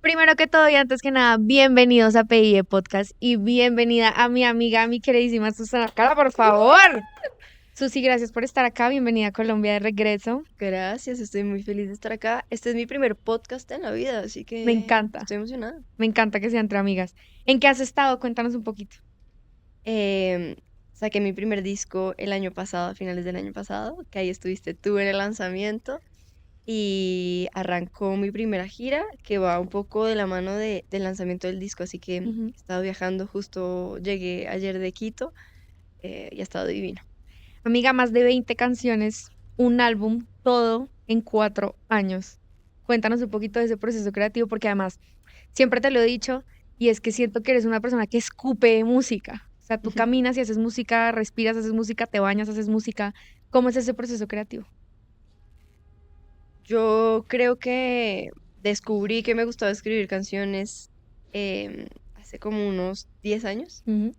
Primero que todo y antes que nada, bienvenidos a PIE Podcast y bienvenida a mi amiga, mi queridísima Susana Cala, por favor. Susi, gracias por estar acá. Bienvenida a Colombia de regreso. Gracias, estoy muy feliz de estar acá. Este es mi primer podcast en la vida, así Me que encanta, estoy emocionada. me encanta que sea entre amigas. ¿En qué has estado? Cuéntanos un poquito. Em, Saqué mi primer disco el año pasado, a finales del año pasado, que ahí estuviste tú en el lanzamiento, y arrancó mi primera gira, que va un poco de la mano del lanzamiento del disco, así que he Ujú. estado viajando, justo llegué ayer de Quito, y ha estado divino. Amiga, más de 20 canciones, un álbum, todo en 4 años. Cuéntanos un poquito de ese proceso creativo porque además siempre te lo he dicho y es que siento que eres una persona que escupe música. O sea, tú caminas y haces música, respiras, haces música, te bañas, haces música. ¿Cómo es ese proceso creativo? Yo creo que descubrí que me gustaba escribir canciones hace como unos 10 años, Ujú.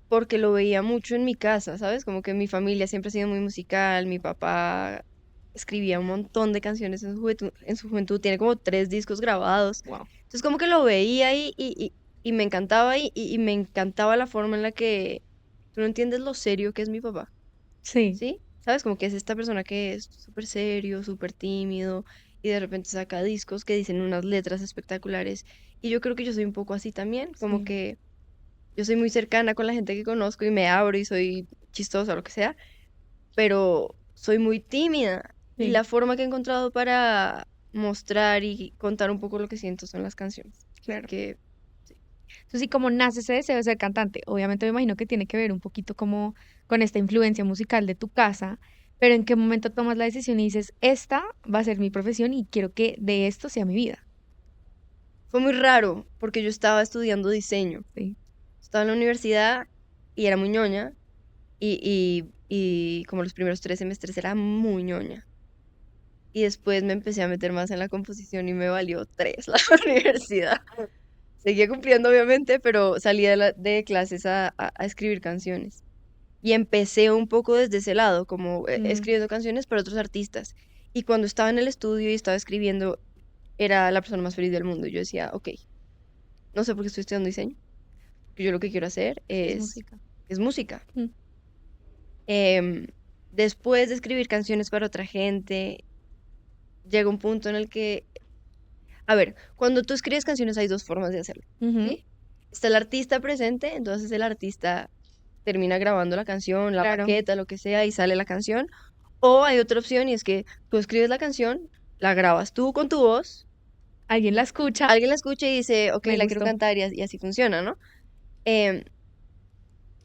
porque lo veía mucho en mi casa, ¿sabes? Como que mi familia siempre ha sido muy musical, mi papá escribía un montón de canciones en su juventud, tiene como 3 discos grabados. Wow. Entonces como que lo veía y me encantaba y me encantaba la forma en la que tú no entiendes lo serio que es mi papá. Sí, ¿Sí? ¿Sabes? Como que es esta persona que es súper serio, súper tímido y de repente saca discos que dicen unas letras espectaculares. Y yo creo que yo soy un poco así también, como sí, que yo soy muy cercana con la gente que conozco y me abro y soy chistosa o lo que sea, pero soy muy tímida y sí, la forma que he encontrado para mostrar y contar un poco lo que siento son las canciones. Así claro. que Entonces, ¿y cómo nace ese deseo de ser cantante? Obviamente me imagino que tiene que ver un poquito como con esta influencia musical de tu casa, pero ¿en qué momento tomas la decisión y dices, esta va a ser mi profesión y quiero que de esto sea mi vida? fue muy raro porque yo estaba estudiando diseño. Sí. Estaba en la universidad y era muy ñoña. Y como los primeros 3 semestres era muy ñoña. Y después me empecé a meter más en la composición y me valió tres la universidad. Seguía cumpliendo, obviamente, pero salía de clases a escribir canciones. Y empecé un poco desde ese lado, como Mm, escribiendo canciones para otros artistas. Y cuando estaba en el estudio y estaba escribiendo, era la persona más feliz del mundo. Y yo decía, ok, no sé por qué estoy estudiando diseño, porque yo lo que quiero hacer es es, música. es música. Mm, Em, Después de escribir canciones para otra gente, llega un punto en el que, a ver, cuando tú escribes canciones hay 2 formas de hacerlo, ujú, ¿sí? Está el artista presente, entonces el artista termina grabando la canción, la claro. maqueta, lo que sea, y sale la canción. O hay otra opción y es que tú escribes la canción, la grabas tú con tu voz, Alguien la escucha, alguien la escucha y dice, ok, me la quiero gustó. cantar y así funciona, ¿no? Em,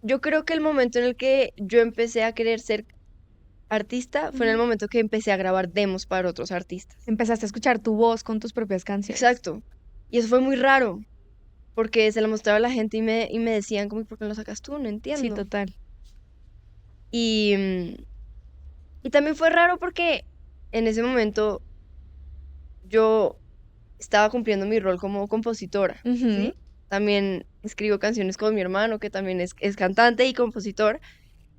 yo creo que el momento en el que yo empecé a querer ser artista fue en el Ujú. momento que empecé a grabar demos para otros artistas. Empezaste a escuchar tu voz con tus propias canciones. Exacto. Y eso fue muy raro, porque se lo mostraba a la gente y me decían, como, "¿Y por qué no lo sacas tú? No Sí, entiendo". total. Y, y también fue raro porque en ese momento yo estaba cumpliendo mi rol como compositora, Ujú. ¿sí? También escribo canciones con mi hermano, que también es cantante y compositor,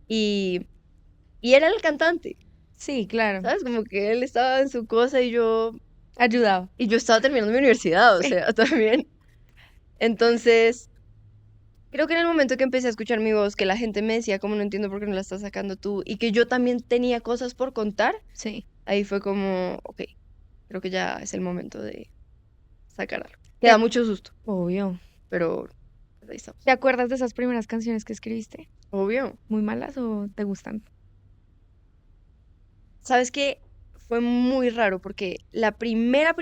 y, y era el cantante, Sí, claro. ¿sabes? Como que él estaba en su cosa Ayudado. y yo estaba terminando mi universidad, o Sí. sea, también. Entonces, creo que en el momento que empecé a escuchar mi voz, que la gente me decía como no entiendo por qué no la estás sacando tú, y que yo también tenía cosas por contar, Sí. ahí fue como, ok, creo que ya es el momento de sacar algo. Que ¿Te da ac- mucho susto, Obvio. pero pues ahí estamos. ¿Te acuerdas de esas primeras canciones que escribiste? Obvio. ¿Muy malas o te gustan? ¿Sabes qué? Fue muy raro porque la primera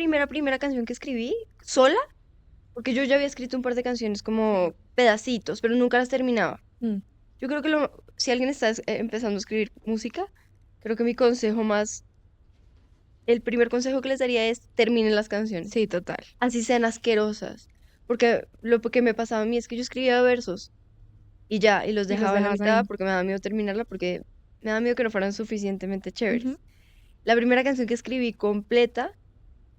canción que escribí sola, porque yo ya había escrito un par de canciones Sí. como pedacitos, pero nunca las terminaba. Mm, Yo creo que si alguien está empezando a escribir música, creo que el primer consejo que les daría es terminen las canciones, sí, total. así sean asquerosas, porque lo que me pasaba a mí es que yo escribía versos y ya, y los Y los dejaba a la dejabas mitad ahí. porque me daba miedo terminarla, porque me daba miedo que no fueran suficientemente Ujú. chéveres. La primera canción que escribí completa,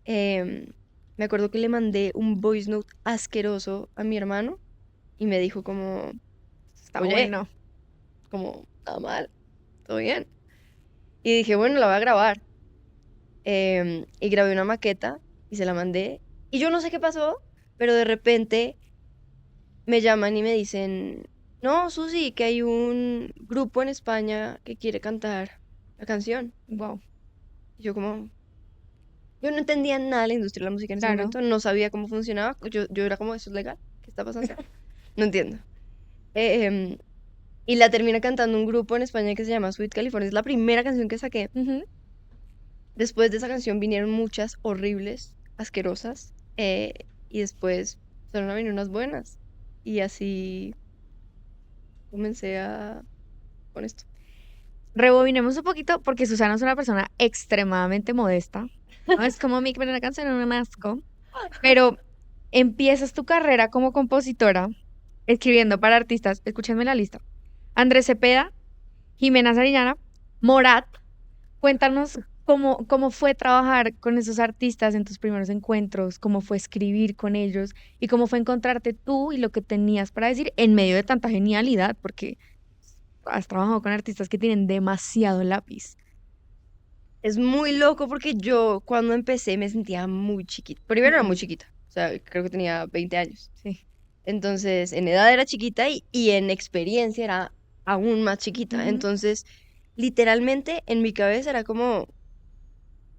em, me acuerdo que le mandé un voice note asqueroso a mi hermano y me dijo como, Está oye, bueno. como, nada mal, todo bien. Y dije, bueno, la voy a grabar. Y grabé una maqueta y se la mandé Y yo no sé qué pasó, pero de repente me llaman y me dicen, no, Susi, que hay un grupo en España que quiere cantar la canción. Wow, Y yo como, yo no entendía nada de la industria de la música en ese claro. momento, no sabía cómo funcionaba, yo era como, ¿eso es legal? ¿Qué está pasando? No entiendo. Em, y la termina cantando un grupo en España que se llama Sweet California, es la primera canción que saqué. Ujú. Después de esa canción vinieron muchas horribles, asquerosas, y después fueron a venir unas buenas. Y así comencé con esto. Rebobinemos un poquito porque Susana es una persona extremadamente modesta. No es como mi primera canción, un asco. Pero empiezas tu carrera como compositora escribiendo para artistas. Escúchenme la lista. Andrés Cepeda, Jimena Sariñana, Morat. Cuéntanos cómo fue trabajar con esos artistas en tus primeros encuentros, cómo fue escribir con ellos y cómo fue encontrarte tú y lo que tenías para decir en medio de tanta genialidad, porque has trabajado con artistas que tienen demasiado lápiz. Es muy loco porque yo cuando empecé me sentía muy chiquita. Primero era muy Mm, chiquita, o sea, creo que tenía 20 años. sí. Entonces, en edad era chiquita y en experiencia era aún más chiquita. Ujú. Entonces, literalmente en mi cabeza era como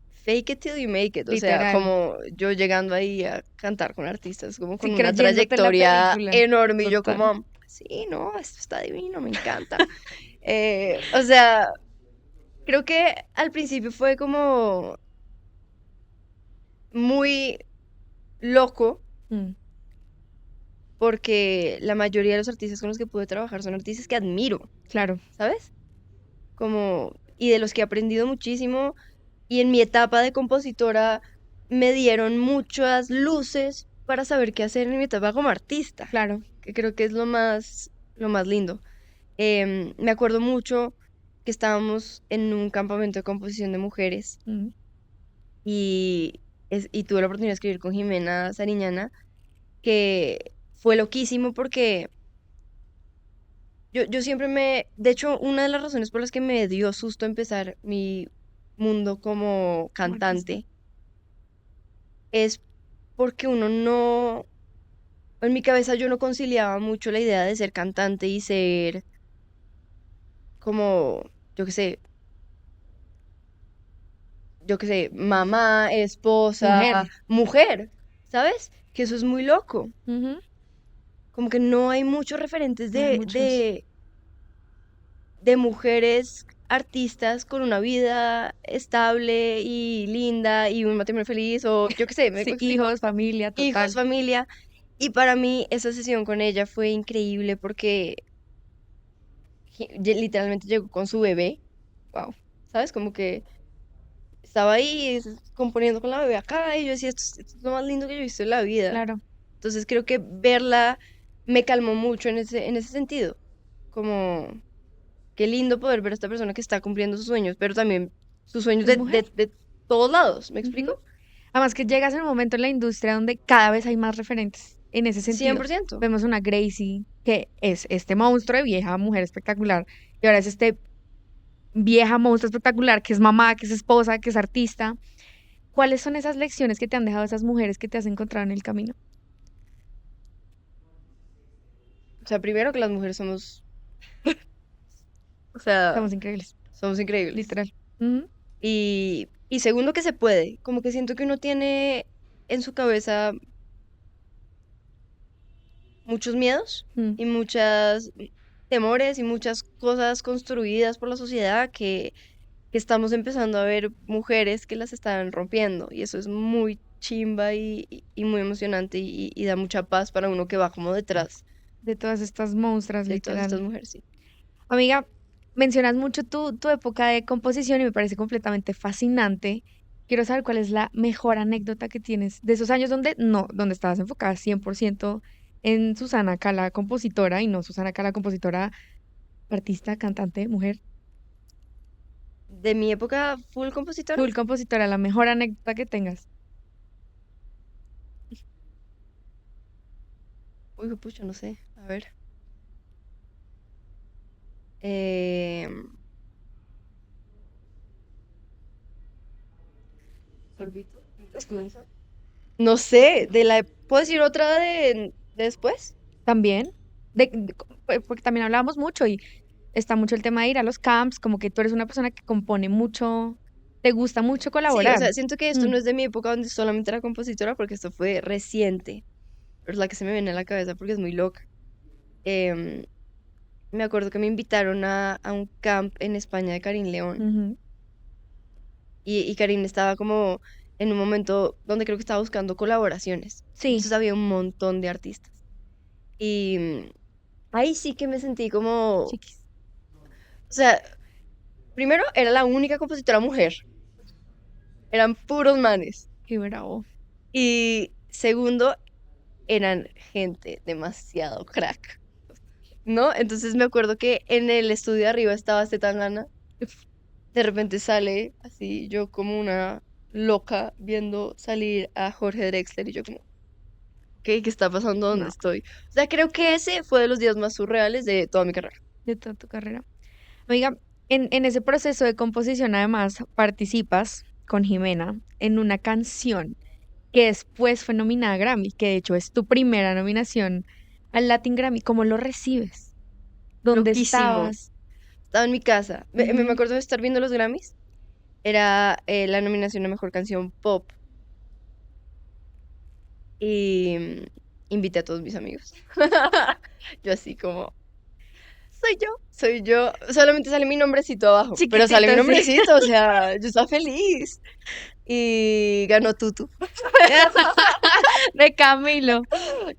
fake it till you make it. O sea, Literal. como yo llegando ahí a cantar con artistas, como con Sí, una creyéndote la trayectoria película. enorme y yo Total. como, sí, no, esto está divino, me encanta. O sea, creo que al principio fue como muy loco Mm, porque la mayoría de los artistas con los que pude trabajar son artistas que admiro, claro. ¿sabes? Como, y de los que he aprendido muchísimo, y en mi etapa de compositora me dieron muchas luces para saber qué hacer en mi etapa como artista, Claro. que creo que es lo más lindo. Me acuerdo mucho que estábamos en un campamento de composición de mujeres Mm, y, y tuve la oportunidad de escribir con Jimena Sariñana, que fue loquísimo porque yo siempre de hecho, una de las razones por las que me dio susto empezar mi mundo como como artista. cantante es porque uno no, en mi cabeza yo no conciliaba mucho la idea de ser cantante y ser como, yo qué sé, mamá, esposa, Mujer. mujer, ¿sabes? Que eso es muy loco. Ujú. Como que no hay muchos referentes No hay muchos. de mujeres artistas con una vida estable y linda y un matrimonio feliz o yo qué sé, ¿me Sí, explico? hijos, familia, Hijos, total. familia. Y para mí esa sesión con ella fue increíble porque literalmente llegó con su bebé, Wow. ¿sabes? Como que estaba ahí componiendo con la bebé acá y yo decía, esto es lo más lindo que yo he visto en la vida. Claro. Entonces creo que verla me calmó mucho en ese sentido. Como qué lindo poder ver a esta persona que está cumpliendo sus sueños, pero también sus sueños Es mujer. de todos lados, ¿me Ujú. explico? Además que llegas en un momento en la industria donde cada vez hay más referentes en ese cien sentido. por ciento Vemos una Gracie, que es este monstruo de vieja mujer espectacular, y ahora es este vieja monstruo espectacular que es mamá, que es esposa, que es artista. ¿Cuáles son esas lecciones que te han dejado esas mujeres que te has encontrado en el camino? O sea, primero que las mujeres somos, o sea, Estamos increíbles, somos increíbles. literal. Ujú. Y segundo que se puede, como que siento que uno tiene en su cabeza muchos miedos Mm. y muchas temores y muchas cosas construidas por la sociedad que estamos empezando a ver mujeres que las están rompiendo y eso es muy chimba y muy emocionante y da mucha paz para uno que va como detrás De todas estas monstruas, de todas estas literal. mujeres, sí. Amiga, mencionas mucho tu época de composición y me parece completamente fascinante. Quiero saber cuál es la mejor anécdota que tienes de esos años donde no, donde estabas enfocada 100% en Susana Cala, compositora, y no Susana Cala, compositora, artista, cantante, mujer. De mi época full compositora, Full compositora, la mejor anécdota que tengas. uy, pucha, no sé, a ver. Eh, Sorbito, ¿escudas? No sé, ¿puedo decir otra de después? También, porque también hablábamos mucho y está mucho el tema de ir a los camps, como que tú eres una persona que compone mucho, te gusta mucho Sí, o colaborar. sea, siento que esto Mm, no es de mi época donde solamente era compositora, porque esto fue reciente, pero es la que se me viene a la cabeza porque es muy loca. Em, Me acuerdo que me invitaron a un camp en España de Karin León, ujú. y Karin estaba como en un momento donde creo que estaba buscando colaboraciones. Sí, Entonces había un montón de artistas. Y ahí sí que me sentí como, o chiquis, sea, primero era la única compositora mujer, eran puros manes. qué bravo. Y segundo, eran gente demasiado crack, ¿no? Entonces me acuerdo que en el estudio de arriba estaba Zetangana, de repente sale así, yo como una loca viendo salir a Jorge Drexler y yo como, ¿qué está pasando? ¿Dónde No, estoy? O sea, creo que ese fue de los días más surreales de toda mi carrera. de toda tu carrera. Oiga, en ese proceso de composición además participas con Jimena en una canción que después fue nominada a Grammy, que de hecho es tu primera nominación al Latin Grammy. ¿Cómo lo recibes? ¿Dónde Loquísimo. estabas? Estaba en mi casa. Me Ujú. acuerdo de estar viendo los Grammys. Era la nominación a mejor canción pop. Y invité a todos mis amigos. Yo así como, soy yo, soy yo. Solamente sale mi nombrecito abajo, pero sale mi Chiquitito, sí. nombrecito, o sea, yo estaba feliz. Y ganó Tutu. De Camilo.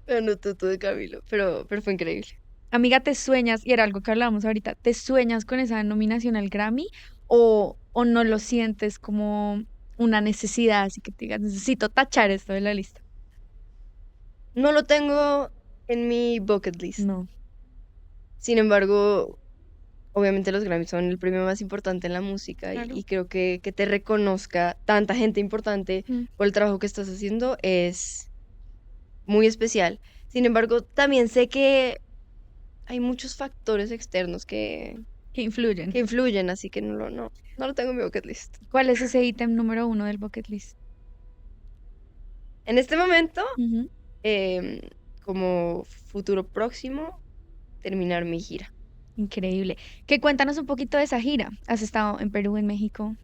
Ganó Tutu de Camilo, pero fue increíble. Amiga, ¿te sueñas? Y era algo que hablábamos ahorita. ¿Te sueñas con esa nominación al Grammy? O no lo sientes como una necesidad? Así que te digas, necesito tachar esto de la lista. No lo tengo en mi bucket list. No, Sin embargo, obviamente los Grammys son el premio más importante en la música claro. y creo que te reconozca tanta gente importante Mm, por el trabajo que estás haciendo es muy especial. Sin embargo, también sé que hay muchos factores externos que influyen. que influyen, así que no lo tengo en mi bucket list. ¿Cuál es ese ítem número uno del bucket list? En este momento, Ujú. em, como futuro próximo, terminar mi gira. Increíble. Que cuéntanos un poquito de esa gira. ¿Has estado en Perú, en México?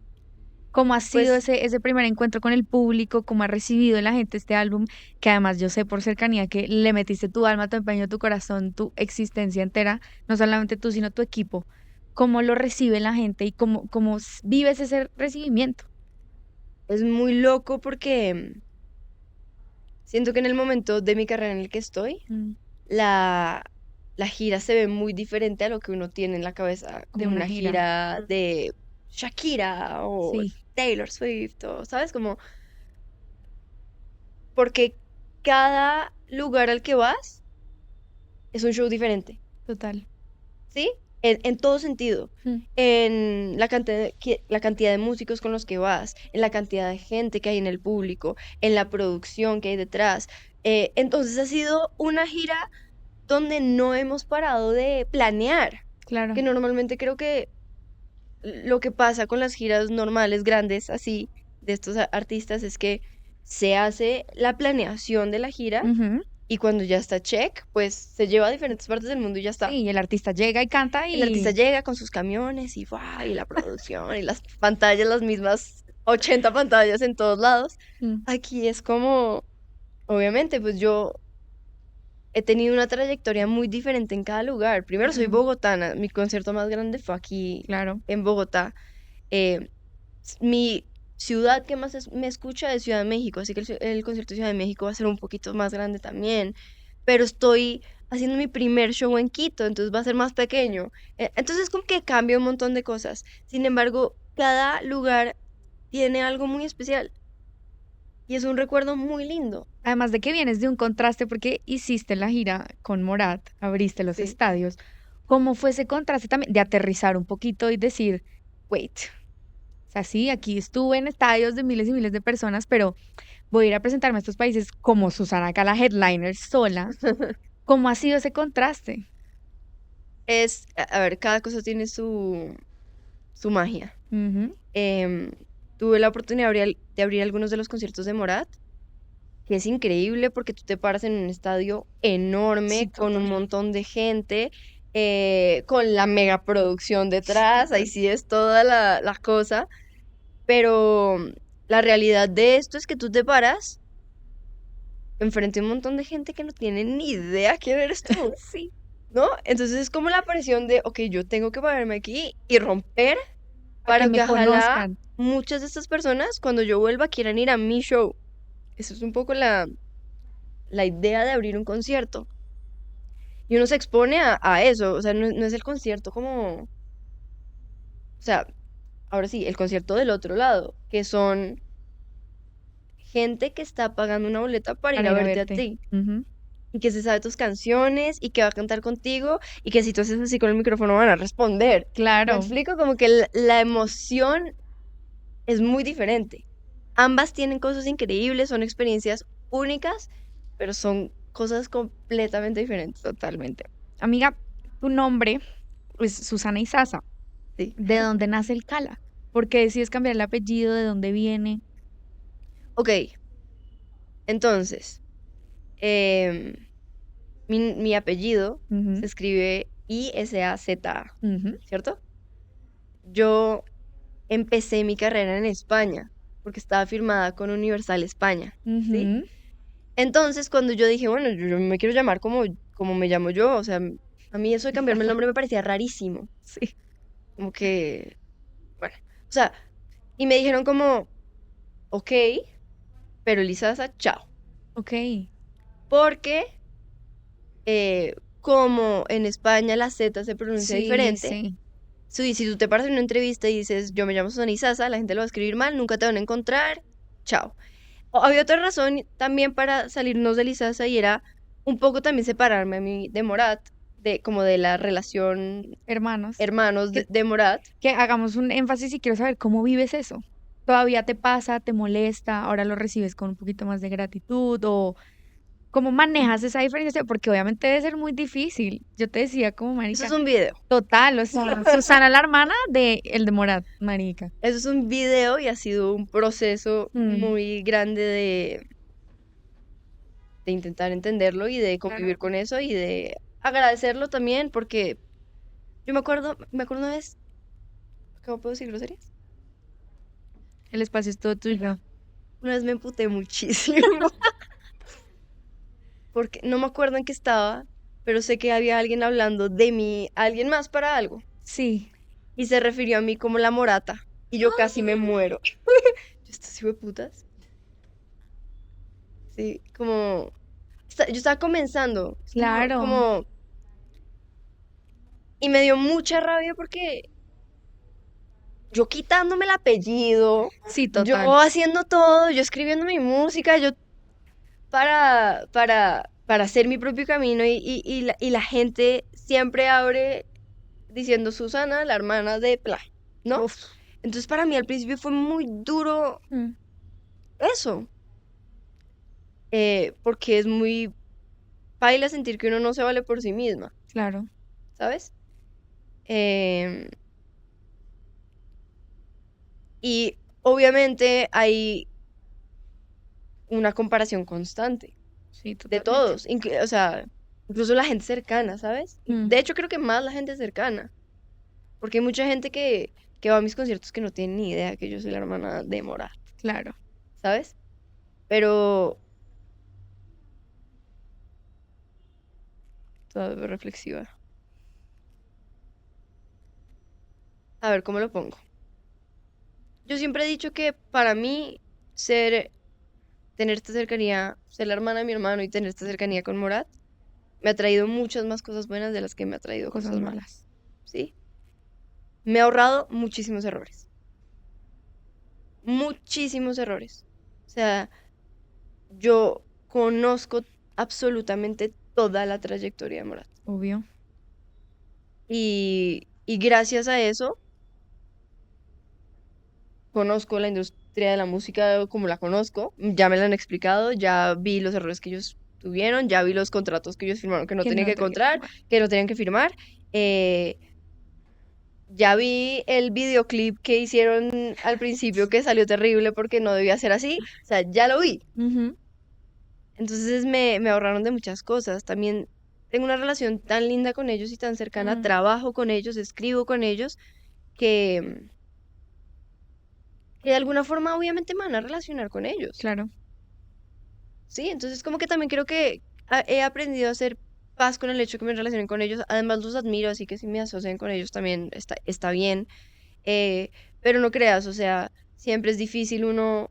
¿Cómo ha sido Pues ese primer encuentro con el público? ¿Cómo ha recibido la gente este álbum? Que además yo sé por cercanía que le metiste tu alma, tu empeño, tu corazón, tu existencia entera, no solamente tú, sino tu equipo. ¿Cómo lo recibe la gente y cómo vives ese recibimiento? es muy loco porque siento que en el momento de mi carrera en el que estoy, Mm, la, la gira se ve muy diferente a lo que uno tiene en la cabeza, de como una una gira. gira de Shakira o Sí, Taylor Swift, o, ¿sabes? Como, porque cada lugar al que vas es un show diferente, total. ¿sí? En todo sentido. Mm, En la cantidad de músicos con los que vas, en la cantidad de gente que hay en el público, en la producción que hay detrás. Entonces ha sido una gira donde no hemos parado de planear, claro. que normalmente creo que lo que pasa con las giras normales, grandes, así, de estos artistas, es que se hace la planeación de la gira Ujú. y cuando ya está check, pues se lleva a diferentes partes del mundo y ya está. Sí, el artista llega y canta El artista y llega con sus camiones y, ¡guau! Y la producción y las pantallas, las mismas 80 pantallas en todos lados. mm, Aquí es como, obviamente, pues yo he tenido una trayectoria muy diferente en cada lugar. Primero soy ujú, bogotana, mi concierto más grande fue aquí claro. en Bogotá. Eh, Mi ciudad que más me escucha es Ciudad de México, así que el concierto de Ciudad de México va a ser un poquito más grande también. Pero estoy haciendo mi primer show en Quito, entonces va a ser más pequeño. Entonces como que cambia un montón de cosas. Sin embargo, cada lugar tiene algo muy especial y es un recuerdo muy lindo. Además de que vienes de un contraste porque hiciste la gira con Morat, abriste los Sí. estadios. ¿Cómo fue ese contraste también de aterrizar un poquito y decir, wait, o sea, sí, aquí estuve en estadios de miles y miles de personas, pero voy a ir a presentarme a estos países como Susana Cala headliner sola? ¿Cómo ha sido ese contraste? A ver, cada cosa tiene su magia. Ujú, Em, Tuve la oportunidad de abrir algunos de los conciertos de Morat que es increíble porque tú te paras en un estadio enorme Sí, con un total. montón de gente, con la megaproducción detrás, ahí Total. sí es toda la cosa, pero la realidad de esto es que tú te paras enfrente a un montón de gente que no tiene ni idea quién eres tú, Sí, ¿no? Entonces es como la presión de, ok, yo tengo que pararme aquí y romper para que para me que ojalá conozcan. muchas de estas personas cuando yo vuelva quieran ir a mi show. Eso es un poco la idea de abrir un concierto. Y uno se expone a eso, o sea, no es el concierto como, o sea, ahora sí, el concierto del otro lado, que son gente que está pagando una boleta para ir Para a ir a verte a verte. ti. Ujú. Y que se sabe tus canciones y que va a cantar contigo y que si tú haces así con el micrófono van a responder. ¿Me Claro. explico? Como que la emoción es muy diferente. Ambas tienen cosas increíbles, son experiencias únicas, pero son cosas completamente diferentes. Totalmente. Amiga, tu nombre es Susana Izaza. Sí. ¿De dónde nace el Cala? ¿Por qué decides cambiar el apellido? ¿De dónde viene? Ok, entonces, em, mi apellido se Ujú, escribe Isaza, ujú, ¿cierto? Yo empecé mi carrera en España porque estaba firmada con Universal España, ¿sí? ujú. Entonces, cuando yo dije, bueno, yo me quiero llamar como me llamo yo, o sea, a mí eso de cambiarme el nombre me parecía rarísimo, Sí. como que, bueno, o sea, y me dijeron como, ok, pero Lizaza, chao, Ok. porque como en España la Z se pronuncia Sí, diferente, sí. si tú te paras en una entrevista y dices, yo me llamo Susana Izaza, la gente lo va a escribir mal, nunca te van a encontrar, chao. Había otra razón también para salirnos de Lizaza y era un poco también separarme a mí de Morat, de como de la relación Hermanos. hermanos Que, de Morat. que hagamos un énfasis y quiero saber cómo vives eso. ¿Todavía te pasa, te molesta, ahora lo recibes con un poquito más de gratitud o cómo manejas esa diferencia? Porque obviamente debe ser muy difícil. Yo te decía como Eso es marica, un video. total, o sea, Susana la hermana de el de Morat, marica. Eso es un video y ha sido un proceso Mm, muy grande de intentar entenderlo y de claro. convivir con eso y de agradecerlo también porque yo me acuerdo una vez, ¿cómo puedo decir groserías? El espacio es todo tuyo. Una vez me emputé muchísimo porque no me acuerdo en qué estaba, pero sé que había alguien hablando de mí, alguien más para algo, Sí. y se refirió a mí como la morata, y yo casi me muero. Yo, estos putas, sí, como, yo estaba comenzando, es Claro. y me dio mucha rabia porque yo quitándome el apellido, Sí, yo total. haciendo todo, yo escribiendo mi música, yo para hacer mi propio camino y la gente siempre abre diciendo Susana, la hermana de Pla, ¿no? Uf. Entonces para mí al principio fue muy duro Mm, eso, porque es muy paila sentir que uno no se vale por sí misma, claro. ¿sabes? Em, y obviamente hay una comparación constante Sí, de totalmente. todos, o sea, incluso la gente cercana, ¿sabes? Mm, De hecho creo que más la gente cercana, porque hay mucha gente que va a mis conciertos que no tiene ni idea que yo soy la hermana de Morat, claro. ¿sabes? Pero todavía reflexiva. A ver, ¿cómo lo pongo? Yo siempre he dicho que para mí ser, tener esta cercanía, ser la hermana de mi hermano y tener esta cercanía con Morat, me ha traído muchas más cosas buenas de las que me ha traído Cosas cosas malas, malas. ¿sí? Me ha ahorrado muchísimos errores, muchísimos errores. O sea, yo conozco absolutamente toda la trayectoria de Morat. Obvio. Y gracias a eso, conozco la industria de la música como la conozco, ya me la han explicado, ya vi los errores que ellos tuvieron, ya vi los contratos que ellos firmaron que no Que tenían no que tenía que encontrar, firmar. que no tenían que firmar. eh, ya vi el videoclip que hicieron al principio que salió terrible porque no debía ser así. O sea, ya lo vi. Ujú. Entonces me ahorraron de muchas cosas. También tengo una relación tan linda con ellos y tan cercana, Mm, trabajo con ellos, escribo con ellos, que, que de alguna forma obviamente me van a relacionar con ellos. claro, Sí, entonces como que también creo que he aprendido a hacer paz con el hecho de que me relacionen con ellos. Además los admiro, así que si me asocian con ellos también está bien. Eh, pero no creas, o sea, siempre es difícil uno,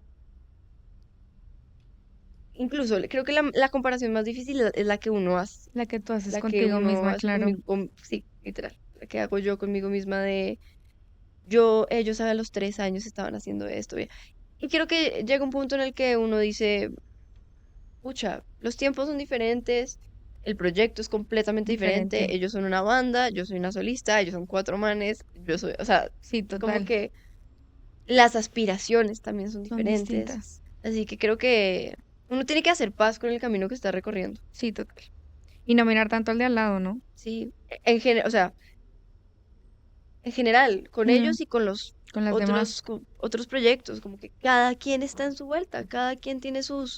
incluso creo que la comparación más difícil es la que uno hace, la que tú haces la que contigo uno misma, hace claro. conmigo, sí, literal, la que hago yo conmigo misma de, ellos a los 3 años estaban haciendo esto. Y creo que llega un punto en el que uno dice, pucha, los tiempos son diferentes, el proyecto es completamente diferente, Diferente. ellos son una banda, yo soy una solista, ellos son 4 manes, yo soy, o sea, Sí, como total. que las aspiraciones también son Son diferentes. distintas. Así que creo que uno tiene que hacer paz con el camino que está recorriendo. Sí, total. Y no mirar tanto al de al lado, ¿no? Sí, o sea, en general, con Ujú, ellos y con los con las demás. otros proyectos, como que cada quien está en su vuelta, cada quien tiene su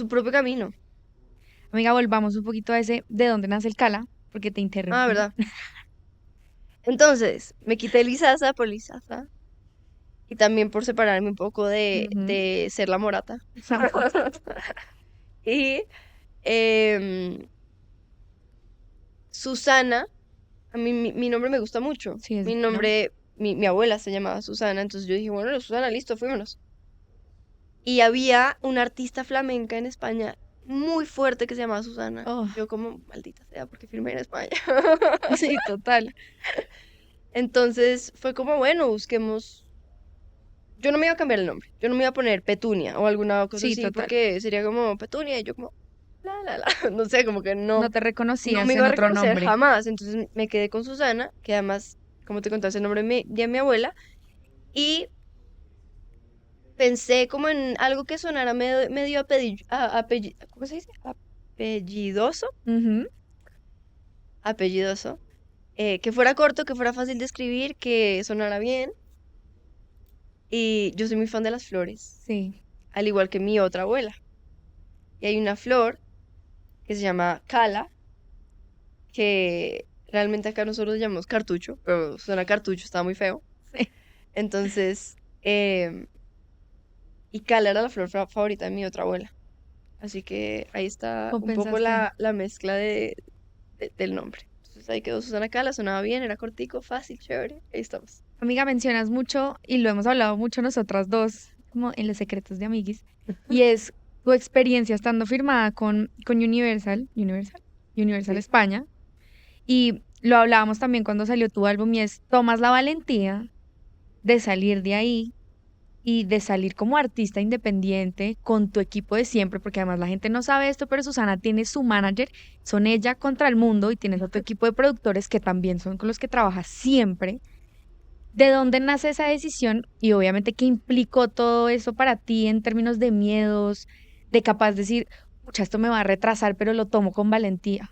propio camino. Amiga, volvamos un poquito a ese de dónde nace el Cala, porque te Ah, interrumpí. ¿verdad? Entonces, me quité Lizaza por Lizaza y también por separarme un poco Ujú. de ser la morata. Zamora. Y em, Susana, a mí mi nombre me gusta mucho. Sí, es Mi divino. nombre, mi abuela se llamaba Susana, entonces yo dije, bueno, Susana, listo, fuímonos. Y había una artista flamenca en España muy fuerte que se llamaba Susana. Oh, Yo como, maldita sea, porque firmé en España. sí, total. Entonces fue como, bueno, busquemos. Yo no me iba a cambiar el nombre, yo no me iba a poner Petunia o alguna cosa Sí, así, total. porque sería como Petunia y yo como, la, no sé, como que No no, te no me reconocías iba en a otro reconocer nombre. jamás. Entonces me quedé con Susana, que además, como te contaste, el nombre de mi abuela, y pensé como en algo que sonara medio ¿cómo se dice? Apellidoso, Ujú. apellidoso, que fuera corto, que fuera fácil de escribir, que sonara bien. Y yo soy muy fan de las flores, Sí. al igual que mi otra abuela. Y hay una flor que se llama cala, que realmente acá nosotros llamamos cartucho, pero suena cartucho, estaba muy feo. Sí. Entonces, y cala era la flor favorita de mi otra abuela. Así que ahí está un poco Compensaste. la mezcla del nombre. Entonces ahí quedó Susana Cala, sonaba bien, era cortico, fácil, chévere. Ahí estamos. Amiga, mencionas mucho y lo hemos hablado mucho nosotras dos, como en los secretos de amiguis, y es tu experiencia estando firmada con Universal Sí. España. Y lo hablábamos también cuando salió tu álbum y es, tomas la valentía de salir de ahí y de salir como artista independiente con tu equipo de siempre, porque además la gente no sabe esto, pero Susana tiene su manager, son ella contra el mundo y tienes otro equipo de productores que también son con los que trabajas siempre. ¿De dónde nace esa decisión? Y obviamente, ¿qué implicó todo eso para ti en términos de miedos, de capaz de decir, pucha, esto me va a retrasar, pero lo tomo con valentía?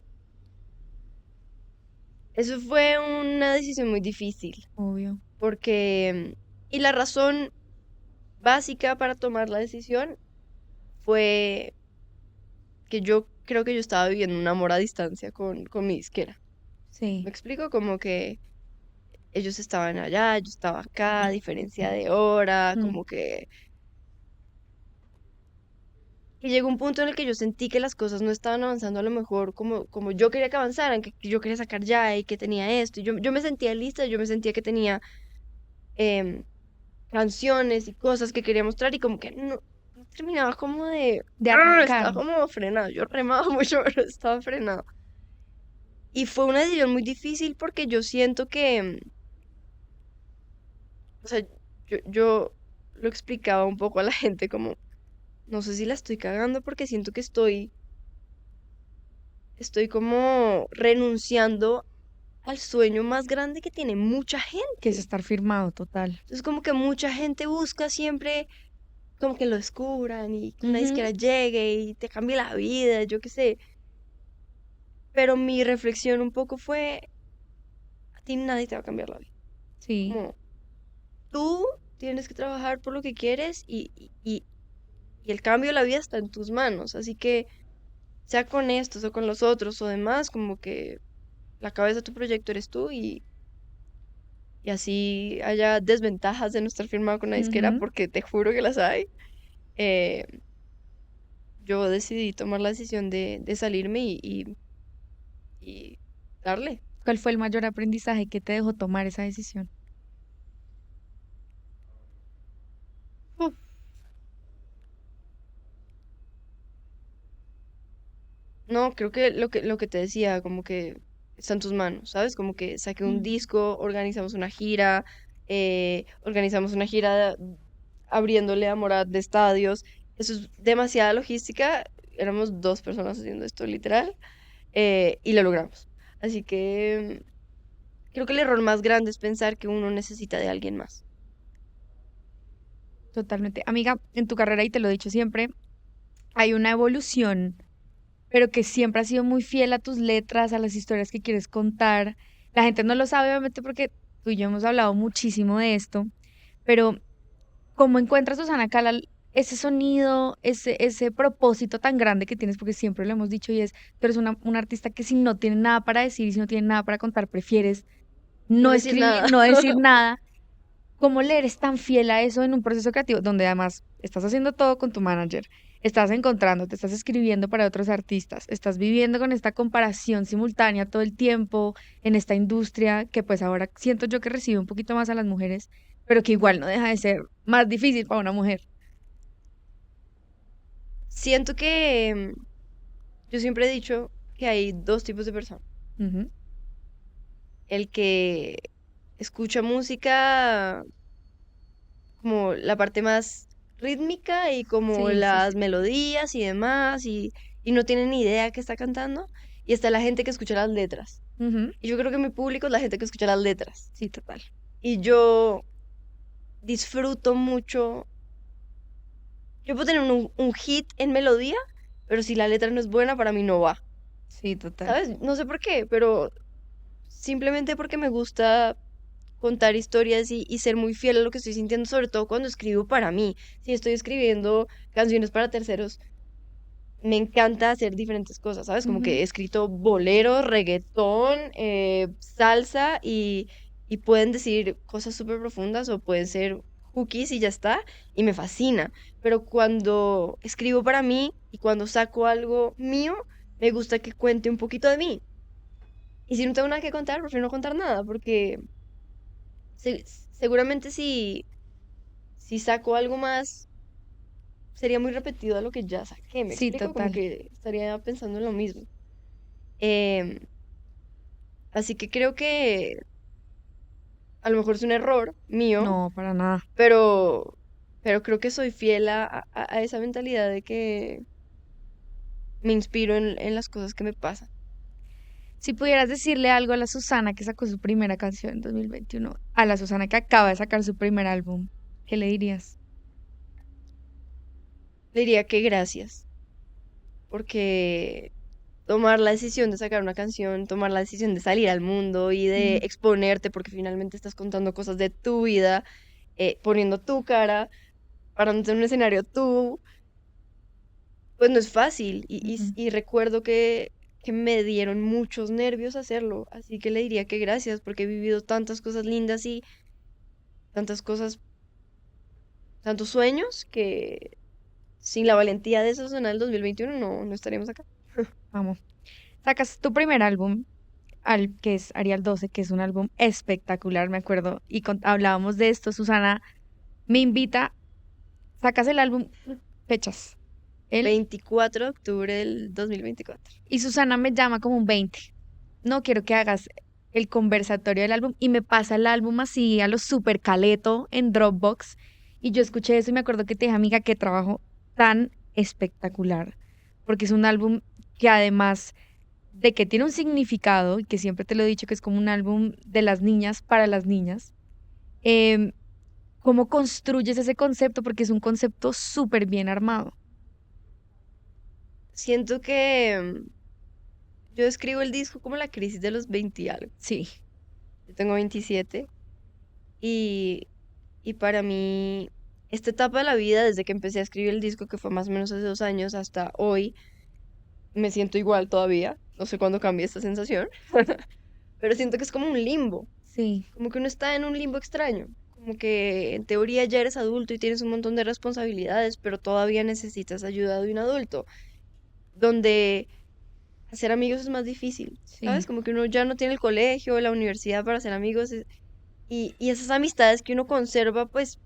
Eso fue una decisión muy difícil, Obvio. porque, y la razón básica para tomar la decisión fue que yo creo que yo estaba viviendo un amor a distancia con mi disquera. ¿Me Sí. explico? Como que ellos estaban allá, yo estaba acá, diferencia de hora, Mm, como que... Y llegó un punto en el que yo sentí que las cosas no estaban avanzando a lo mejor como yo quería que avanzaran, que yo quería sacar ya y que tenía esto. Y yo me sentía lista, yo me sentía que tenía em, canciones y cosas que quería mostrar y como que no terminaba como de... de arrancar. Estaba como frenado, yo remaba mucho, pero estaba frenado. Y fue una decisión muy difícil porque yo siento que, o sea, yo lo explicaba un poco a la gente como, no sé si la estoy cagando porque siento que estoy como renunciando al sueño más grande que tiene mucha Que es gente. estar firmado, total. Entonces como que mucha gente busca siempre como que lo descubran y que una Ujú. disquera llegue y te cambie la vida, yo qué sé. Pero mi reflexión un poco fue, a ti nadie te va a cambiar la vida. Sí, Como tú tienes que trabajar por lo que quieres y el cambio de la vida está en tus manos, así que sea con estos o con los otros o demás, como que la cabeza de tu proyecto eres tú y así haya desventajas de no estar firmado con una disquera, Ujú. porque te juro que las hay. eh, yo decidí tomar la decisión de salirme y darle. ¿Cuál fue el mayor aprendizaje que te dejó tomar esa decisión? Uf, no, creo que lo que te decía, como que está en tus manos, ¿sabes? Como que saqué un Mm. disco, organizamos una gira abriéndole a Morat de estadios. Eso es demasiada logística. Éramos dos personas haciendo esto, literal, y lo logramos. Así que creo que el error más grande es pensar que uno necesita de alguien más. Totalmente. Amiga, en tu carrera, y te lo he dicho siempre, hay una evolución, pero que siempre has sido muy fiel a tus letras, a las historias que quieres contar. La gente no lo sabe, obviamente, porque tú y yo hemos hablado muchísimo de esto, pero ¿cómo encuentras, Susana Cala, ese sonido, ese propósito tan grande que tienes? Porque siempre lo hemos dicho y es, tú eres una artista que si no tiene nada para decir y si no tiene nada para contar, prefieres No no decir escribir, nada. no decir nada. ¿Cómo le eres tan fiel a eso en un proceso creativo donde además estás haciendo todo con tu manager, estás encontrándote, estás escribiendo para otros artistas, estás viviendo con esta comparación simultánea todo el tiempo en esta industria que pues ahora siento yo que recibe un poquito más a las mujeres, pero que igual no deja de ser más difícil para una mujer? Siento que yo siempre he dicho que hay dos tipos de personas. Ujú. El que escucha música como la parte más rítmica y como Sí, sí, las sí. melodías y demás y no tiene ni idea qué está cantando. Y está la gente que escucha las letras. Ujú. Y yo creo que mi público es la gente que escucha las letras. Sí, total. Y yo disfruto mucho. Yo puedo tener un hit en melodía, pero si la letra no es buena, para mí no va. Sí, total. ¿Sabes? No sé por qué, pero simplemente porque me gusta contar historias y ser muy fiel a lo que estoy sintiendo, sobre todo cuando escribo para mí. Si estoy escribiendo canciones para terceros, me encanta hacer diferentes cosas, ¿sabes? Como que Ujú. he escrito bolero, reggaetón, salsa y pueden decir cosas súper profundas o pueden ser hookies y ya está, y me fascina. Pero cuando escribo para mí y cuando saco algo mío, me gusta que cuente un poquito de mí. Y si no tengo nada que contar, prefiero no contar nada, porque seguramente si saco algo más, sería muy repetido a lo que ya saqué, ¿me Sí, explico? Como total. que estaría pensando en lo mismo. Em, Así que creo que a lo mejor es un error mío, No, para nada. pero, pero creo que soy fiel a esa mentalidad de que me inspiro en las cosas que me pasan. Si pudieras decirle algo a la Susana que sacó su primera canción en 2021, a la Susana que acaba de sacar su primer álbum, ¿qué le dirías? Le diría que gracias, porque tomar la decisión de sacar una canción, tomar la decisión de salir al mundo y de Mm. exponerte, porque finalmente estás contando cosas de tu vida, poniendo tu cara, parándote en un escenario tú, pues no es fácil. Ujú. Y recuerdo que me dieron muchos nervios hacerlo, así que le diría que gracias, porque he vivido tantas cosas lindas y tantas cosas, tantos sueños, que sin la valentía de esos en el 2021 no estaríamos acá. Vamos. Sacas tu primer álbum, que es Arial 12, que es un álbum espectacular, me acuerdo, y hablábamos de esto, Susana me invita, sacas el álbum, fechas, él, 24 de octubre del 2024. y Susana me llama como un 20. No quiero que hagas el conversatorio del álbum y me pasa el álbum así a lo super caleto en Dropbox y yo escuché eso y me acuerdo que te dije, amiga, qué trabajo tan espectacular, porque es un álbum que además de que tiene un significado y que siempre te lo he dicho que es como un álbum de las niñas para las niñas, em, ¿cómo construyes ese concepto? Porque es un concepto súper bien armado. Siento que yo escribo el disco como la crisis de los 20 y algo. Sí. Yo tengo 27 y, y para mí esta etapa de la vida, desde que empecé a escribir el disco, que fue más o menos hace 2 años, hasta hoy, me siento igual todavía. No sé cuándo cambie esta sensación, pero siento que es como un limbo, Sí, como que uno está en un limbo extraño, como que en teoría ya eres adulto y tienes un montón de responsabilidades, pero todavía necesitas ayuda de un adulto, donde hacer amigos es más difícil, ¿sabes? sí, Como que uno ya no tiene el colegio o la universidad para hacer amigos y esas amistades que uno conserva, pues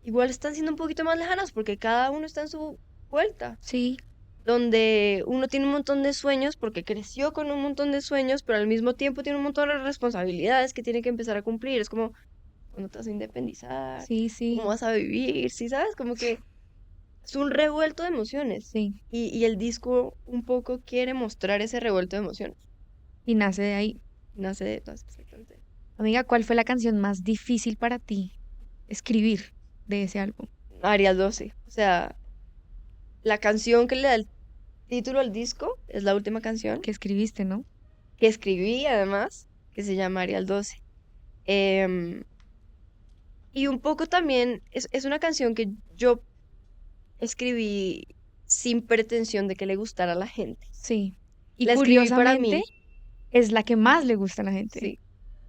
igual están siendo un poquito más lejanas porque cada uno está en su vuelta, sí, donde uno tiene un montón de sueños porque creció con un montón de sueños, pero al mismo tiempo tiene un montón de responsabilidades que tiene que empezar a cumplir. Es como, ¿cuándo te vas a independizar? sí, ¿Cómo sí, vas a vivir? ¿Sí sabes? Como que es un revuelto de emociones. sí. Y el disco un poco quiere mostrar ese revuelto de emociones. Y nace de ahí. Nace de todas, exactamente. Amiga, ¿cuál fue la canción más difícil para ti escribir de ese álbum? Arial 12. O sea, la canción que le da el título al disco es la última canción Que escribiste, ¿no? que escribí además, que se llama Arial 12. Em, y un poco también es una canción que yo escribí sin pretensión de que le gustara a la gente. Sí. Y La escribí para curiosamente mí, es la que más le gusta a la gente. sí.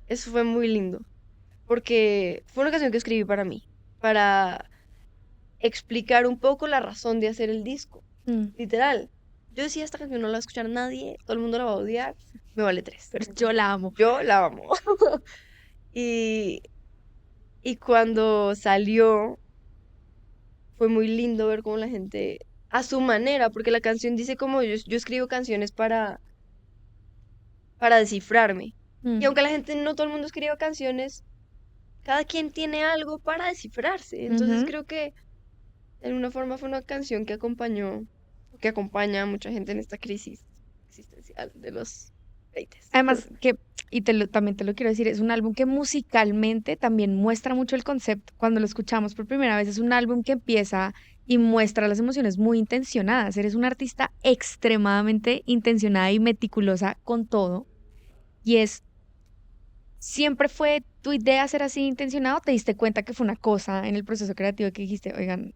Eso fue muy lindo, porque fue una canción que escribí para mí, para explicar un poco la razón de hacer el disco. Mm, Literal. Yo decía, esta canción no la va a escuchar nadie, todo el mundo la va a odiar, me vale tres. pero yo la amo. Yo la amo. Y, y cuando salió, fue muy lindo ver cómo la gente, a su manera, porque la canción dice como yo escribo canciones para descifrarme. Y Mm, aunque la gente, no todo el mundo escriba canciones, cada quien tiene algo para descifrarse. Entonces ujú. creo que de alguna forma fue una canción que acompañó, que acompaña a mucha gente en esta crisis existencial de los 20. Además, que, y también te lo quiero decir, es un álbum que musicalmente también muestra mucho el concepto. Cuando lo escuchamos por primera vez, es un álbum que empieza y muestra las emociones muy intencionadas. Eres una artista extremadamente intencionada y meticulosa con todo. Y es, ¿siempre fue tu idea ser así intencionado? ¿Te diste cuenta que fue una cosa en el proceso creativo que dijiste, oigan,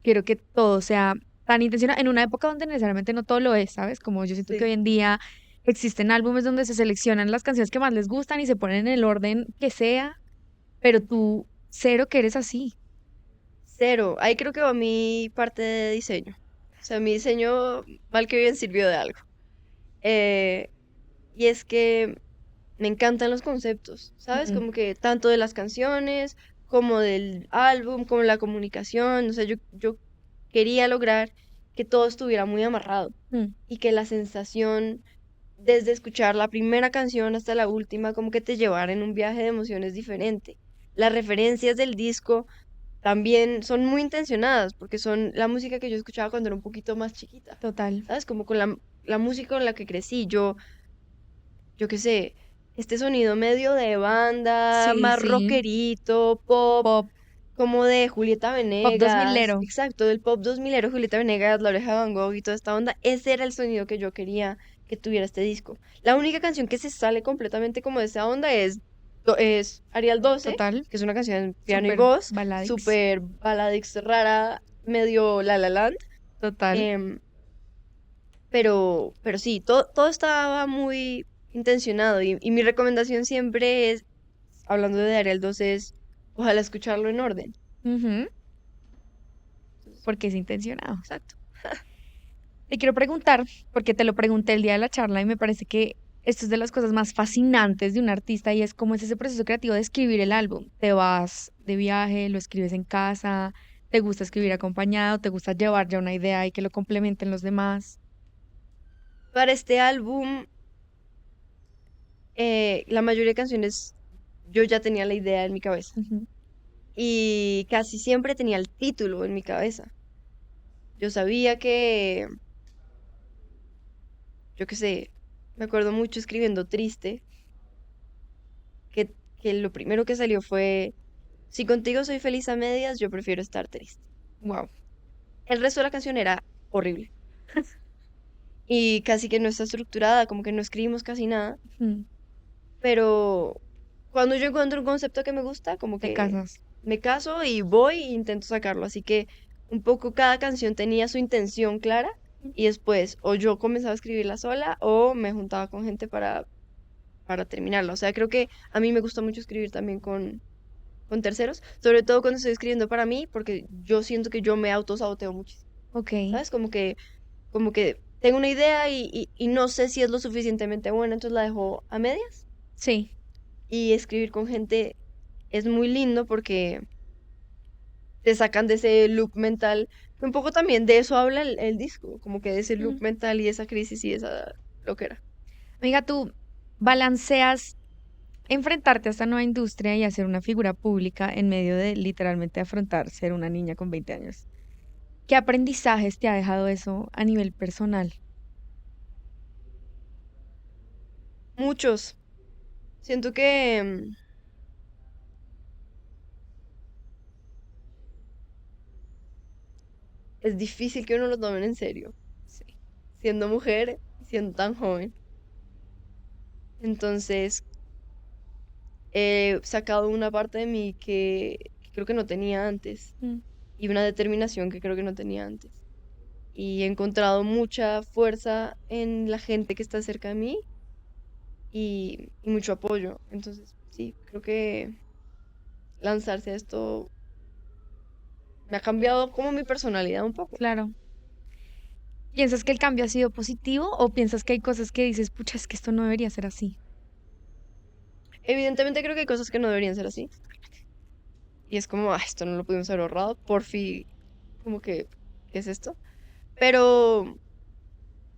quiero que todo sea tan intencionado en una época donde necesariamente no todo lo es, ¿sabes? Como yo siento que Sí, hoy en día existen álbumes donde se seleccionan las canciones que más les gustan y se ponen en el orden que sea, pero tú cero que eres así. cero. Ahí creo que va mi parte de diseño. O sea, mi diseño, mal que bien, sirvió de algo. Eh, y es que me encantan los conceptos, ¿sabes? Mm, Como que tanto de las canciones, como del álbum, como la comunicación. O sea, yo quería lograr que todo estuviera muy amarrado mm, y que la sensación desde escuchar la primera canción hasta la última, como que te llevara en un viaje de emociones diferente. Las referencias del disco también son muy intencionadas, porque son la música que yo escuchaba cuando era un poquito más chiquita, total. ¿sabes? Como con la música con la que crecí. Yo qué sé, este sonido medio de banda, Sí, más sí. rockerito, pop, Pop, como de Julieta pop dos Venegas, milero. exacto, del pop 2000ero, Julieta Venegas, La Oreja de Van Gogh y toda esta onda. Ese era el sonido que yo quería que tuviera este disco. La única canción que se sale completamente como de esa onda es Arial 12, Total. que es una canción en piano y Super voz, baladix. súper baladix rara, medio La La Land. Total. em, pero sí, todo estaba muy intencionado y mi recomendación siempre es, hablando de Arial 12, es ojalá escucharlo en orden. Ujú, Entonces, porque es intencionado. exacto. Te quiero preguntar, porque te lo pregunté el día de la charla y me parece que esto es de las cosas más fascinantes de un artista y es cómo es ese proceso creativo de escribir el álbum. Te vas de viaje, lo escribes en casa, te gusta escribir acompañado, te gusta llevar ya una idea y que lo complementen los demás. Para este álbum, la mayoría de canciones yo ya tenía la idea en mi cabeza Ujú, y casi siempre tenía el título en mi cabeza. Yo sabía que, yo qué sé, me acuerdo mucho escribiendo Triste, que, que lo primero que salió fue, si contigo soy feliz a medias, yo prefiero estar triste. wow. El resto de la canción era horrible y casi que no está estructurada, como que no escribimos casi nada, Ujú, pero cuando yo encuentro un concepto que me gusta, como te que casas. me caso y voy e intento sacarlo. Así que un poco cada canción tenía su intención clara y después o yo comenzaba a escribirla sola o me juntaba con gente para terminarla. O sea, creo que a mí me gusta mucho escribir también con terceros, sobre todo cuando estoy escribiendo para mí, porque yo siento que yo me autosaboteo muchísimo. Ok, ¿Sabes? Como que tengo una idea y no sé si es lo suficientemente buena, entonces la dejo a medias. sí. Y escribir con gente es muy lindo porque te sacan de ese loop mental. Un poco también de eso habla el disco, como que de ese loop Mm. mental y esa crisis y esa loquera. Amiga, tú balanceas enfrentarte a esta nueva industria y hacer una figura pública en medio de literalmente afrontar ser una niña con 20 años. ¿Qué aprendizajes te ha dejado eso a nivel personal? Muchos. Siento que es difícil que uno lo tomen en serio, Sí. siendo mujer y siendo tan joven. Entonces, he sacado una parte de mí que creo que no tenía antes Mm. y una determinación que creo que no tenía antes. Y he encontrado mucha fuerza en la gente que está cerca de mí y mucho apoyo. Entonces, sí, creo que lanzarse a esto me ha cambiado como mi personalidad un poco. Claro. ¿Piensas que el cambio ha sido positivo o piensas que hay cosas que dices, pucha, es que esto no debería ser así? Evidentemente creo que hay cosas que no deberían ser así. Y es como, esto no lo pudimos haber ahorrado. Por fin, como que, ¿qué es esto? Pero,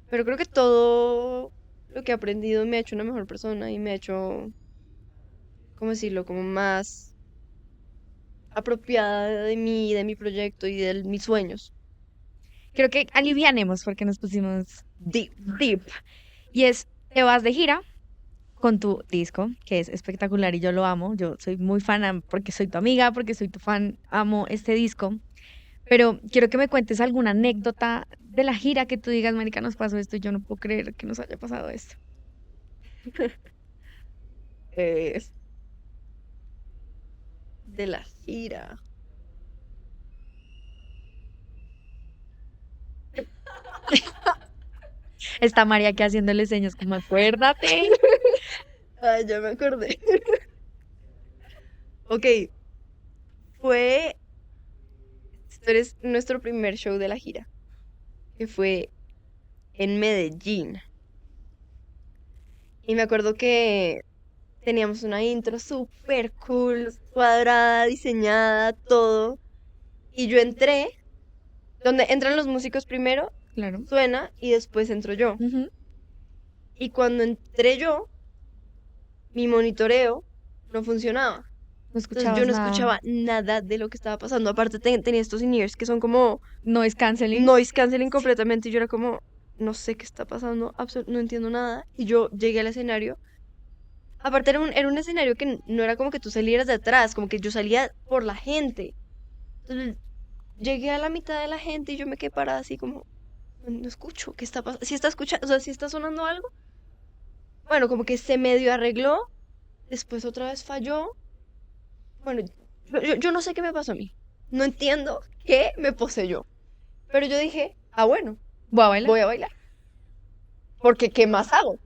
pero creo que todo lo que he aprendido me ha hecho una mejor persona y me ha hecho, ¿cómo decirlo? Como más apropiada de mí, de mi proyecto y de mis sueños. Creo que alivianemos porque nos pusimos Deep. deep. Y es, te vas de gira con tu disco, que es espectacular y yo lo amo. Yo soy muy fan porque soy tu amiga, porque soy tu fan, amo este disco. Pero quiero que me cuentes alguna anécdota de la gira que tú digas, marica, nos pasó esto y yo no puedo creer que nos haya pasado esto. eh, de la gira. Está María aquí haciéndole señas como acuérdate. Ay, ya me acordé. Ok, fue, esto es nuestro primer show de la gira, que fue en Medellín. Y me acuerdo que teníamos una intro súper cool, cuadrada, diseñada, todo. Y yo entré, donde entran los músicos primero, Claro. suena y después entro yo. Ujú. Y cuando entré yo, mi monitoreo no funcionaba. No Entonces yo escuchabas no nada. escuchaba nada de lo que estaba pasando. Aparte tenía estos in-ears que son como Noise canceling. noise canceling completamente. Y yo era como, no sé qué está pasando, no entiendo nada. Y yo llegué al escenario. Aparte era un escenario que no era como que tú salieras de atrás, como que yo salía por la gente. Entonces llegué a la mitad de la gente y yo me quedé parada así como, no escucho, ¿qué está pasando? Si está escuchando, o sea, si está sonando algo. Bueno, como que se medio arregló, después otra vez falló. Bueno, yo no sé qué me pasó a mí. No entiendo qué me poseyó. Pero yo dije, bueno, Voy a bailar. voy a bailar. Porque ¿qué más hago?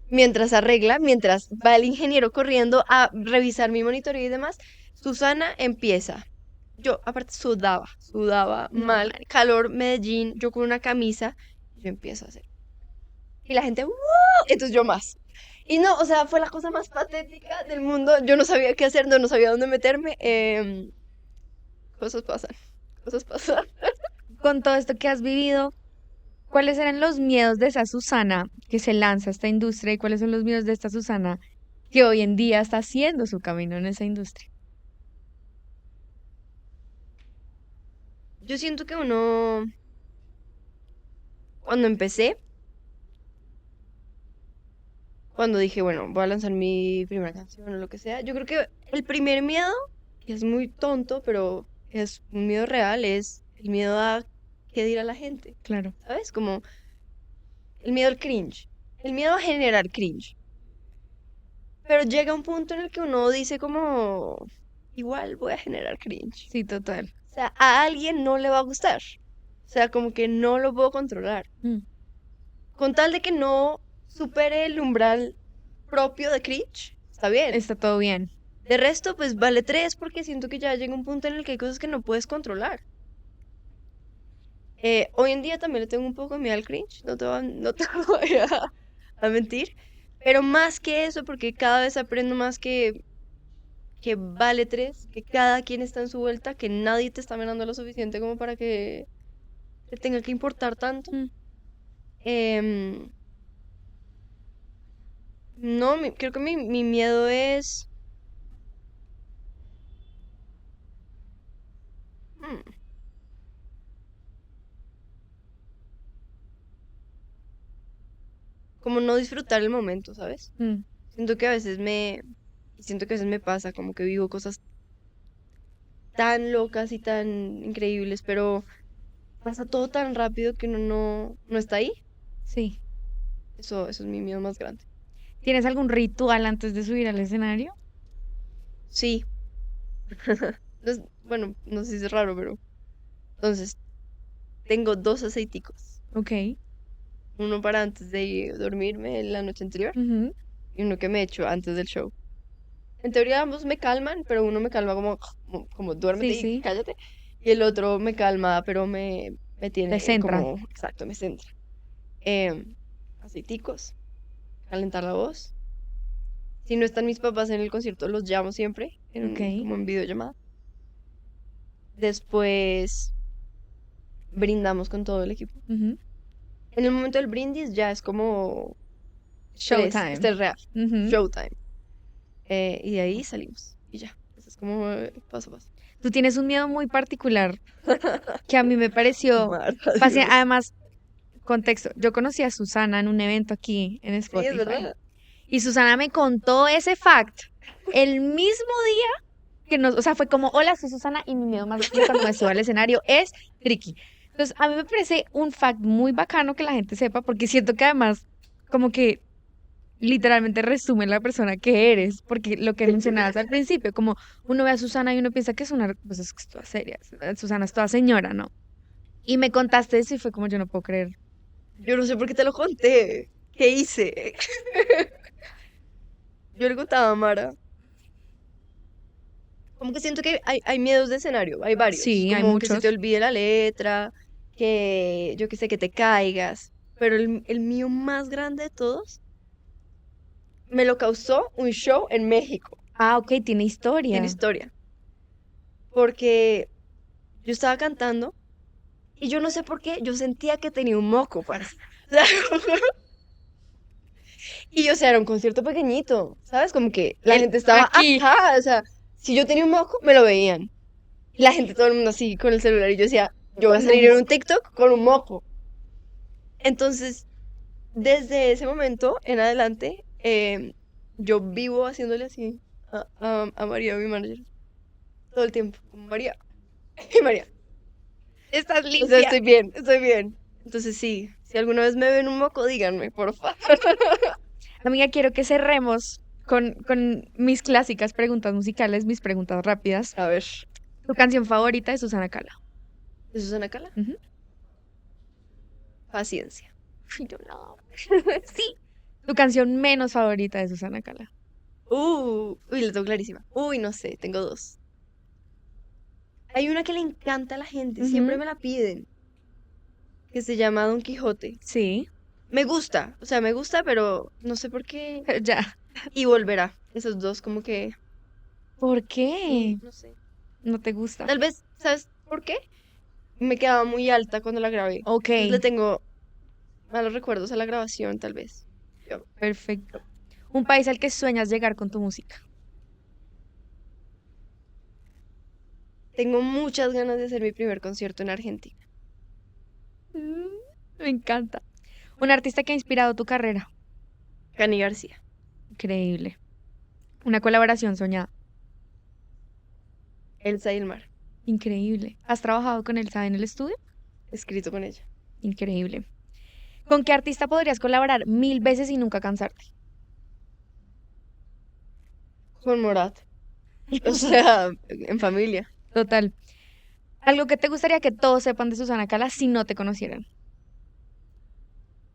Mientras arregla, mientras va el ingeniero corriendo a revisar mi monitoreo y demás, Susana empieza. Yo, aparte, sudaba No, mal, marica. calor, Medellín, yo con una camisa, yo empiezo a hacer. Y la gente, ¡wow! Entonces yo más. Y no, o sea, fue la cosa más patética del mundo. Yo no sabía qué hacer, no sabía dónde meterme. Cosas pasan, cosas pasan. Con todo esto que has vivido, ¿cuáles eran los miedos de esa Susana que se lanza a esta industria y cuáles son los miedos de esta Susana que hoy en día está haciendo su camino en esa industria? Yo siento que uno, cuando empecé, cuando dije, bueno, voy a lanzar mi primera canción o lo que sea, yo creo que el primer miedo, que es muy tonto, pero es un miedo real, es el miedo a qué dirá la gente, Claro. ¿sabes? Como el miedo al cringe, el miedo a generar cringe. Pero llega un punto en el que uno dice como, igual voy a generar cringe. Sí, total. O sea, a alguien no le va a gustar. O sea, como que no lo puedo controlar. Mm, Con tal de que no supere el umbral propio de cringe, está bien. Está todo bien. De resto, pues vale 3 porque siento que ya llega un punto en el que hay cosas que no puedes controlar. Hoy en día también le tengo un poco de miedo al cringe, no te voy a mentir. Pero más que eso, porque cada vez aprendo más que vale 3, que cada quien está en su vuelta, que nadie te está mirando lo suficiente como para que te tenga que importar tanto. Mm, Em, no, creo que mi miedo es... mm, como no disfrutar el momento, ¿sabes? mm. Siento que a veces siento que a veces me pasa, como que vivo cosas tan locas y tan increíbles, pero pasa todo tan rápido que uno no está ahí. Sí. Eso es mi miedo más grande. ¿Tienes algún ritual antes de subir al escenario? Sí. Bueno, no sé si es raro, pero entonces tengo 2 aceiticos. Ok. Uno para antes de dormirme la noche anterior Ujú. y uno que me echo antes del show. En teoría ambos me calman, pero uno me calma como duérmete Sí, y sí. cállate. Y el otro me calma, pero me Te tiene centra. como, exacto, me centra. Em, Aceiticos, calentar la voz. Si no están mis papás en el concierto, los llamo siempre, Ok. como en videollamada. Después brindamos con todo el equipo. Ujú. En el momento del brindis ya es como Showtime. estrés real, Ujú. showtime. Y de ahí salimos y ya. Eso es como paso a paso. Tú tienes un miedo muy particular que a mí me pareció, Marta, Dios. además, contexto, yo conocí a Susana en un evento aquí en Sí, es Spotify verdad. y Susana me contó ese fact el mismo día que nos, o sea, fue como, hola, soy Susana y mi miedo más grande cuando me subo al escenario es Tricky. Entonces, a mí me parece un fact muy bacano que la gente sepa porque siento que además como que literalmente resume la persona que eres, porque lo que mencionabas al principio, como uno ve a Susana y uno piensa que es una, pues es que es toda seria, Susana es toda señora, ¿no? Y me contaste eso y fue como yo no puedo creer. Yo no sé por qué te lo conté. ¿Qué hice? Yo le contaba a Mara. Como que siento que hay miedos de escenario, hay varios. Sí, hay Como que se te muchos. olvide la letra, que yo qué sé, que te caigas. Pero el mío más grande de todos me lo causó un show en México. Ah, ok, tiene Tiene historia. historia. Porque yo estaba cantando y yo no sé por qué, yo sentía que tenía un moco para... O sea, y o sea, era un concierto pequeñito, ¿sabes? Como que la El gente estaba aquí. acá, o sea, si yo tenía un moco, me lo veían. Y la gente, todo el mundo así con el celular y yo decía, yo voy a Con salir un en un moco. TikTok con un moco. Entonces, desde ese momento en adelante, yo vivo haciéndole así a María, mi manager, todo el tiempo, como María, y María. Estás O sea, limpia. estoy bien, estoy bien. Entonces, sí, si alguna vez me ven un moco, díganme, por favor. Amiga, quiero que cerremos con mis clásicas preguntas musicales, mis preguntas rápidas. A ver, ¿Tu canción favorita de Susana Cala? ¿de Susana Cala? Ujú. Paciencia. Ay, yo la amo. Sí. ¿Tu canción menos favorita de Susana Cala? Uy, la tengo clarísima. Uy, no sé, tengo 2. Hay una que le encanta a la gente, siempre Ujú. me la piden, que se llama Don Quijote. Sí, Me gusta, o sea, me gusta, pero no sé por qué. pero ya. Y volverá. Esos dos como que, ¿Por sí, qué? no sé. No te gusta. Tal vez, ¿sabes por qué? Me quedaba muy alta cuando la grabé. Ok, Entonces le tengo malos recuerdos a la grabación, tal vez. Yo perfecto. Un país al que sueñas llegar con tu música. tengo muchas ganas de hacer mi primer concierto en Argentina. Mm, Me encanta. Un artista que ha inspirado tu carrera. Cani García, Increíble. Una colaboración soñada. Elsa y el mar, Increíble. ¿Has trabajado con Elsa en el estudio? escrito con ella. Increíble. ¿Con qué artista podrías colaborar 1000 veces y nunca cansarte? Con Morat. O sea, en familia. Total. Algo que te gustaría que todos sepan de Susana Cala si no te conocieran.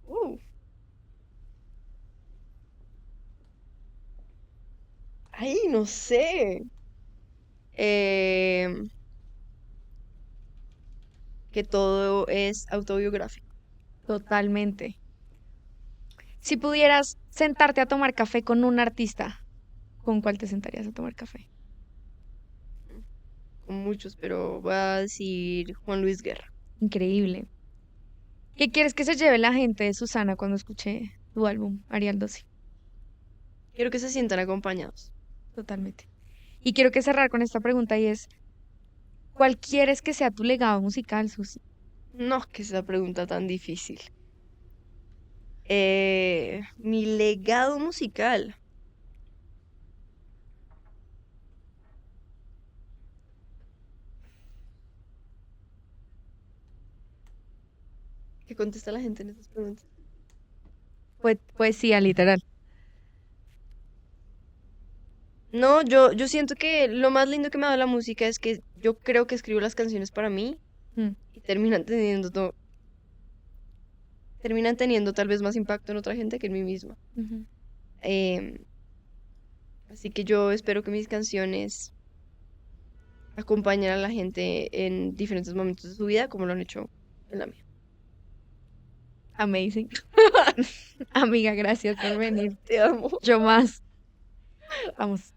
Uh, Ay, no sé. Em, que todo es autobiográfico. Totalmente. Si pudieras sentarte a tomar café con un artista, ¿con cuál te sentarías a tomar café? Con muchos, pero voy a decir Juan Luis Guerra. Increíble. ¿Qué quieres que se lleve la gente de Susana cuando escuche tu álbum, Arial 12? Quiero que se sientan acompañados. Totalmente. Y quiero que cerrar con esta pregunta y es, ¿cuál quieres que sea tu legado musical, Susi? No, que esa pregunta tan difícil. Mi legado musical. ¿Qué contesta la gente en esas preguntas? Pues, poesía, literal. No, yo siento que lo más lindo que me ha dado la música es que yo creo que escribo las canciones para mí Mm, y terminan teniendo tal vez más impacto en otra gente que en mí misma. ujú. Em, Así que yo espero que mis canciones acompañen a la gente en diferentes momentos de su vida, como lo han hecho en la mía. Amazing. Amiga, gracias por venir. Te amo. Yo más. Vamos.